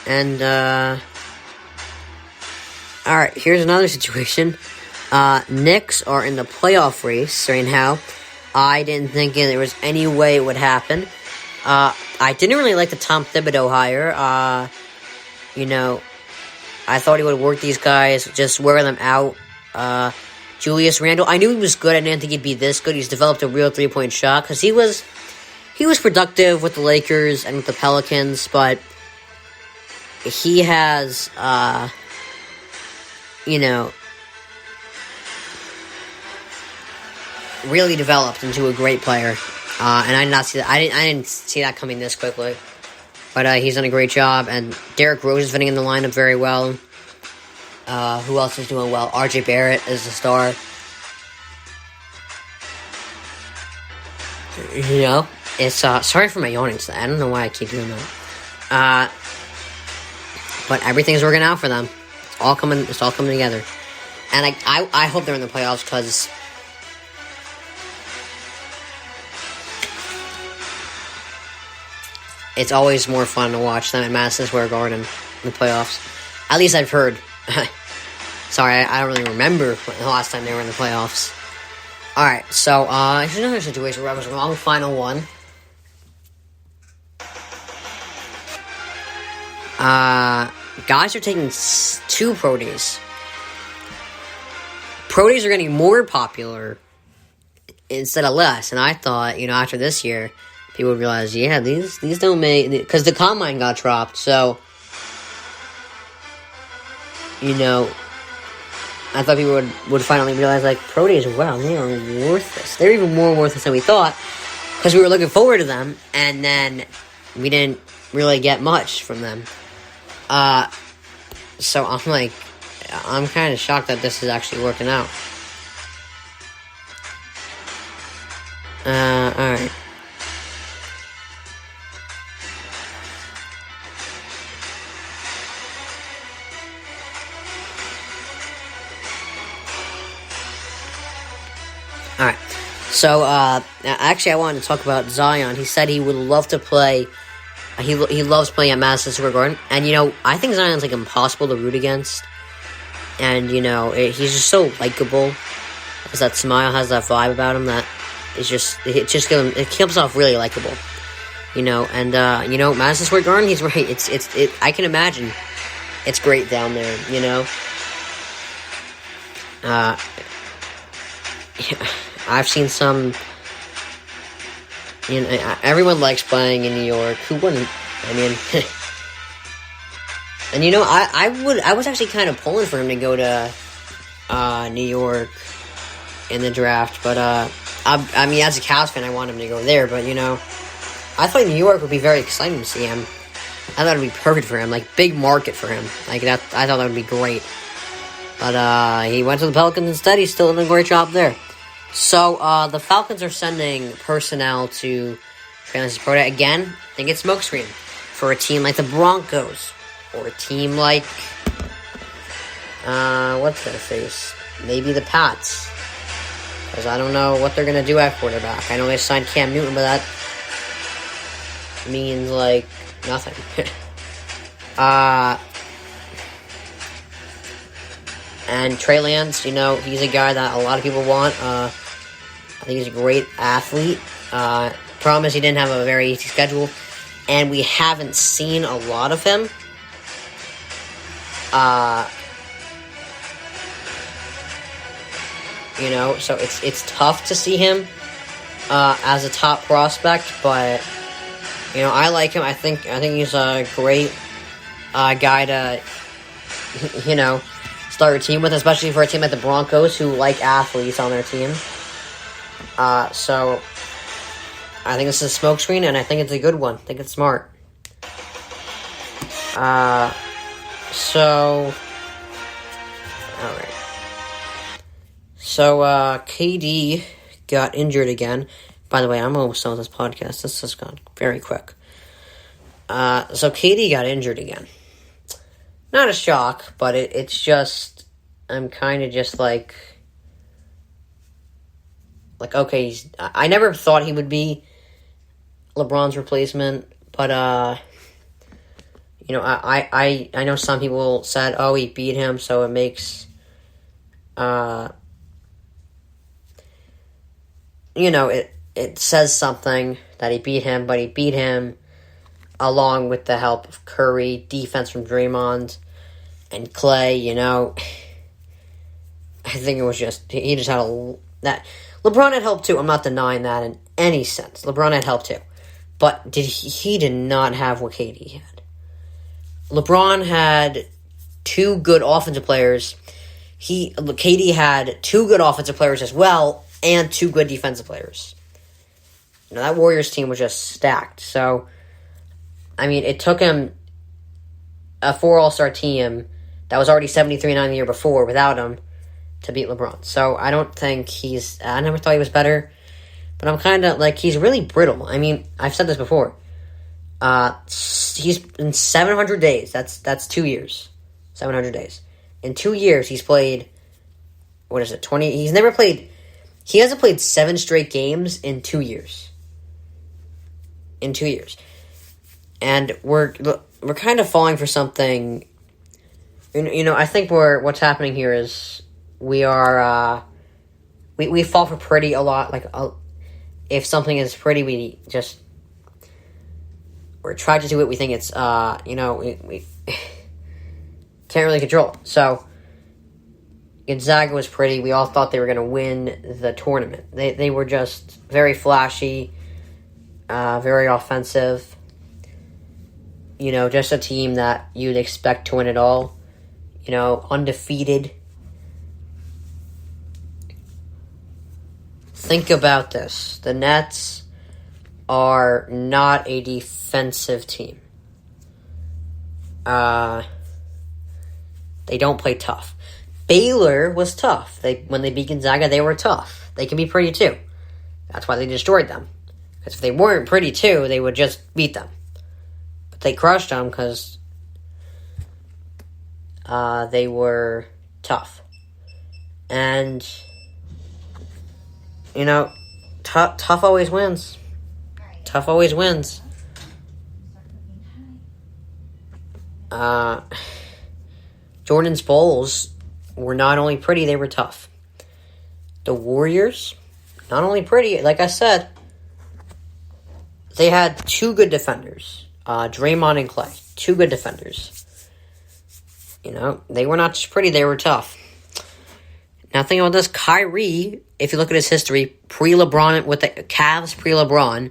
And, alright, here's another situation. Knicks are in the playoff race right now. I didn't think there was any way it would happen. I didn't really like the Tom Thibodeau hire. I thought he would work these guys, just wear them out. Julius Randle, I knew he was good. I didn't think he'd be this good. He's developed a real three-point shot, because he was productive with the Lakers and with the Pelicans, but he has, really developed into a great player. And I did not see that. I didn't see that coming this quickly. But he's done a great job, and Derrick Rose is fitting in the lineup very well. Who else is doing well? RJ Barrett is the star. It's sorry for my yawning. I don't know why I keep doing that. But everything's working out for them. It's all coming together, and I hope they're in the playoffs, because it's always more fun to watch them at Madison Square Garden in the playoffs. At least I've heard. Sorry, I don't really remember the last time they were in the playoffs. Alright, so, here's another situation where I was wrong final one. Guys are taking 2 pro days. Pro days are getting more popular instead of less, and I thought, after this year, people would realize, these don't make... Because the combine got dropped, so... I thought people would finally realize, pro days, wow, they are worthless. They're even more worthless than we thought, because we were looking forward to them, and then we didn't really get much from them. So I'm kind of shocked that this is actually working out. Alright. Alright, so, actually I wanted to talk about Zion. He said he would love to play, he loves playing at Madison Square Garden, and, I think Zion's, impossible to root against, and, he's just so likable, because that smile has that vibe about him that it comes off really likable, and, Madison Square Garden, he's right, I can imagine it's great down there, I've seen some, everyone likes playing in New York. Who wouldn't? I mean, and I was actually kind of pulling for him to go to New York in the draft, but I mean, as a Cavs fan, I want him to go there, but I thought New York would be very exciting to see him. I thought it would be perfect for him, big market for him. I thought that would be great. But he went to the Pelicans instead. He's still doing a great job there. So, the Falcons are sending personnel to Francis Pro Day. Again, I think it's smokescreen for a team like the Broncos. Or a team like, what's their face? Maybe the Pats. Because I don't know what they're going to do at quarterback. I know they signed Cam Newton, but that means, nothing. And Trey Lance, he's a guy that a lot of people want. I think he's a great athlete. Problem is he didn't have a very easy schedule, and we haven't seen a lot of him. So it's tough to see him as a top prospect, but I like him. I think he's a great guy to start a team with, especially for a team like the Broncos who like athletes on their team. So I think this is a smokescreen, and I think it's a good one. I think it's smart. So alright. So KD got injured again. By the way, I'm almost done with this podcast. This has gone very quick. So KD got injured again. Not a shock, but it's just, I'm kind of just okay, I never thought he would be LeBron's replacement, but, I know some people said, oh, he beat him, so it makes, it says something that he beat him, but he beat him along with the help of Curry, defense from Draymond, and Clay, I think it was he just had that. LeBron had help too, I'm not denying that in any sense. LeBron had help too. But he did not have what KD had. LeBron had two good offensive players. KD had two good offensive players as well, and two good defensive players. That Warriors team was just stacked. So, it took him a 4 All-Star team that was already 73-9 the year before without him to beat LeBron. So, I don't think I never thought he was better. But I'm kind of he's really brittle. I've said this before. He's in 700 days. That's 2 years. 700 days. In 2 years, he's played, 20? He hasn't played 7 straight games in 2 years. In 2 years. And we're kind of falling for something. I think what's happening here is we are, we fall for pretty a lot. If something is pretty, we try to do it. We think it's, we can't really control it. So, Gonzaga was pretty. We all thought they were going to win the tournament. They were just very flashy, very offensive. Just a team that you'd expect to win it all. Undefeated. Think about this. The Nets are not a defensive team. They don't play tough. Baylor was tough. When they beat Gonzaga, they were tough. They can be pretty too. That's why they destroyed them. Because if they weren't pretty too, they would just beat them. But they crushed them because they were tough. And tough always wins. Tough always wins. Jordan's Bulls were not only pretty, they were tough. The Warriors, not only pretty, like I said, they had two good defenders. Draymond and Clay. Two good defenders. They were not just pretty, they were tough. Now think about this. Kyrie, if you look at his history, pre-LeBron, with the Cavs, pre-LeBron,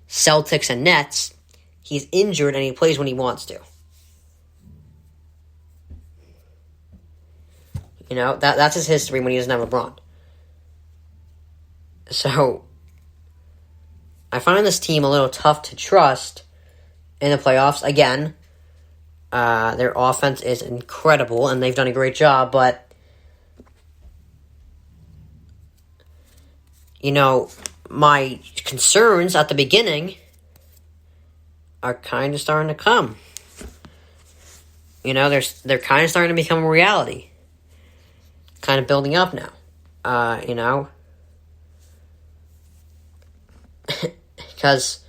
Celtics, and Nets, he's injured and he plays when he wants to. That's his history when he doesn't have LeBron. So, I find this team a little tough to trust in the playoffs. Again, their offense is incredible and they've done a great job, but my concerns at the beginning are kind of starting to come. They're kind of starting to become a reality. Kind of building up now. Because,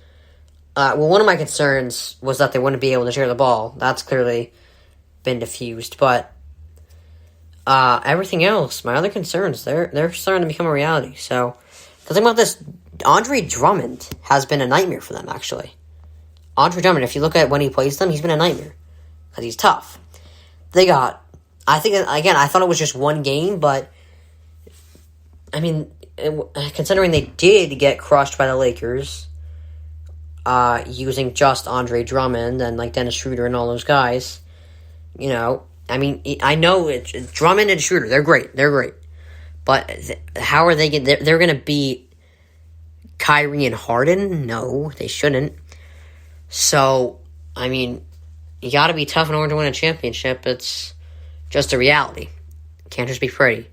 one of my concerns was that they wouldn't be able to share the ball. That's clearly been diffused. But everything else, my other concerns, they're starting to become a reality. So, because think about this, Andre Drummond has been a nightmare for them, actually. Andre Drummond, if you look at when he plays them, he's been a nightmare. Because he's tough. They got, I think, again, I thought it was just one game, but, considering they did get crushed by the Lakers, using just Andre Drummond and, Dennis Schroeder and all those guys, I know it's Drummond and Schroeder, they're great. But how are they they're going to beat Kyrie and Harden? No, they shouldn't. So, you got to be tough in order to win a championship. It's just a reality. Can't just be pretty.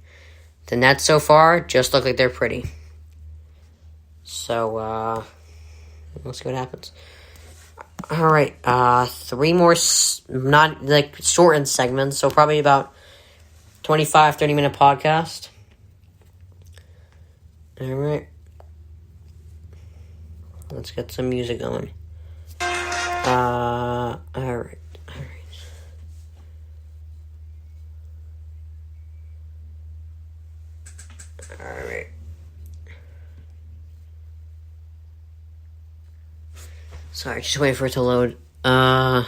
The Nets so far just look like they're pretty. So, let's see what happens. All right, 3 more, not shortened segments, so probably about 25, 30-minute podcast. All right. Let's get some music going. All right. Sorry, just waiting for it to load. My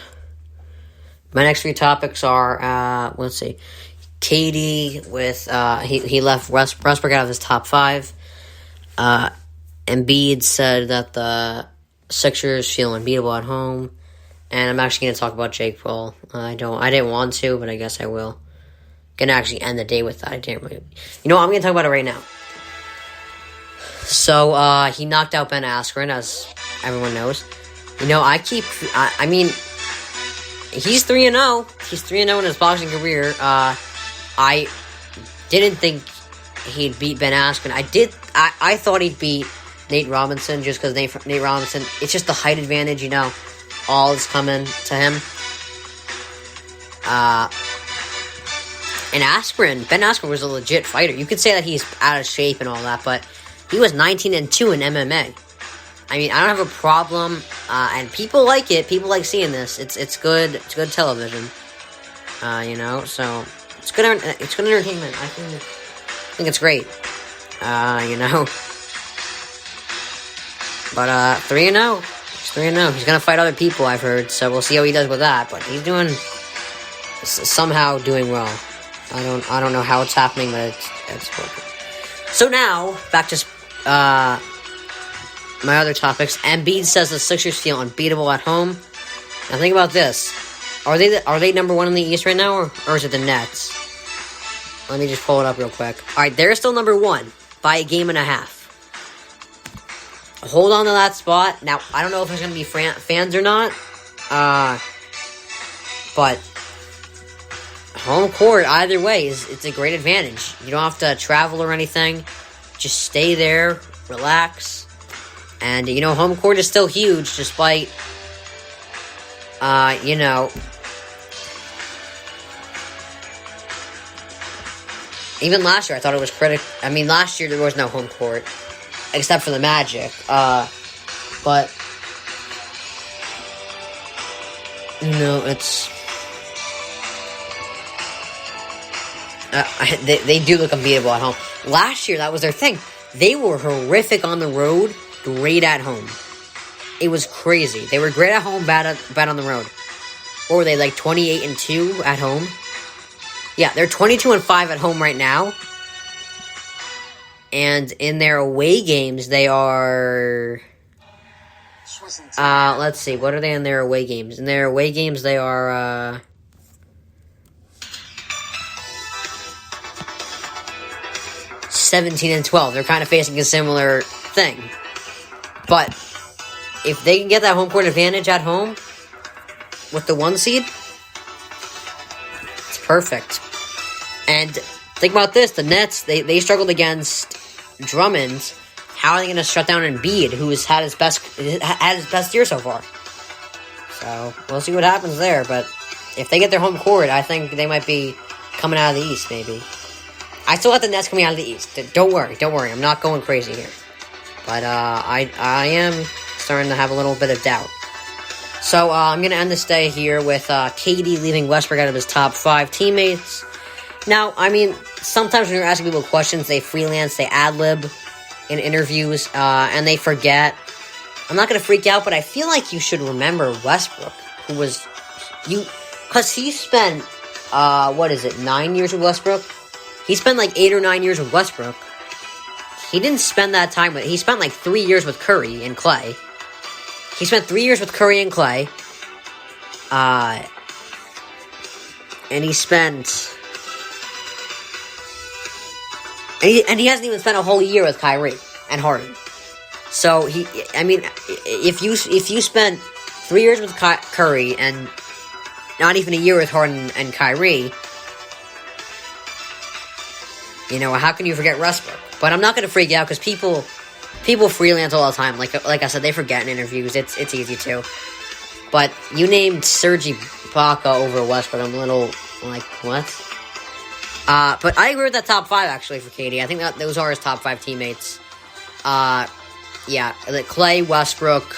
next three topics are, let's see. KD with, he left Westbrook out of his top five. Embiid said that the Sixers feel unbeatable at home. And I'm actually going to talk about Jake Paul. I didn't want to, but I guess I will. Gonna actually end the day with that. I didn't really. You know what? I'm going to talk about it right now. So, he knocked out Ben Askren, as everyone knows. You know, I mean, he's 3-0. He's 3-0 in his boxing career. I didn't think he'd beat Ben Askren. I thought he'd beat Nate Robinson just because Nate Robinson, it's just the height advantage, you know. All is coming to him. And Ben Askren was a legit fighter. You could say that he's out of shape and all that, but he was 19-2 in MMA. I mean, I don't have a problem, and people like it. People like seeing this. It's good. It's good television. You know, so it's good. It's good entertainment. I think it's great. You know, but 3-0. He's 3-0. He's gonna fight other people, I've heard. So we'll see how he does with that. But he's somehow doing well. I don't know how it's happening, but it's working. So now back to my other topics. Embiid says the Sixers feel unbeatable at home. Now think about this: are they number one in the East right now, or is it the Nets? Let me just pull it up real quick. All right, they're still number one by a game and a half. Hold on to that spot. Now I don't know if there's going to be fans or not, but home court either way it's a great advantage. You don't have to travel or anything. Just stay there, relax. And, you know, home court is still huge, despite, you know, even last year I thought it was critical. I mean, last year there was no home court, except for the Magic. But, you know, it's, they do look unbeatable at home. Last year, that was their thing. They were horrific on the road, great at home. It was crazy. They were great at home, bad on the road. Or were they like 28-2 at home? Yeah, they're 22-5 at home right now. And in their away games, they are. Let's see. What are they in their away games? In their away games, they are. 17-12. They're kind of facing a similar thing. But if they can get that home court advantage at home with the 1 seed, it's perfect. And think about this: the Nets, they struggled against Drummond. How are they going to shut down Embiid, who has had his best year so far? So we'll see what happens there. But if they get their home court, I think they might be coming out of the East, maybe. I still have the Nets coming out of the East. Don't worry. I'm not going crazy here. But I am starting to have a little bit of doubt. So I'm going to end this day here with KD leaving Westbrook out of his top 5 teammates. Now, I mean, sometimes when you're asking people questions, they freelance, they ad-lib in interviews, and they forget. I'm not going to freak out, but I feel like you should remember Westbrook, who was... Because he spent, 9 years with Westbrook? He spent like 8 or 9 years with Westbrook. He didn't spend that time with... He spent like 3 years with Curry and Clay. He spent 3 years with Curry and Clay. And he spent... And he hasn't even spent a whole year with Kyrie and Harden. So, if you spent 3 years with Curry and not even a year with Harden and Kyrie... You know, how can you forget Westbrook? But I'm not going to freak out because people freelance all the time. Like I said, they forget in interviews. It's easy to. But you named Serge Ibaka over Westbrook. I'm a little like, what? But I agree with that top 5 actually for KD. I think that those are his top 5 teammates. Yeah, like Clay Westbrook.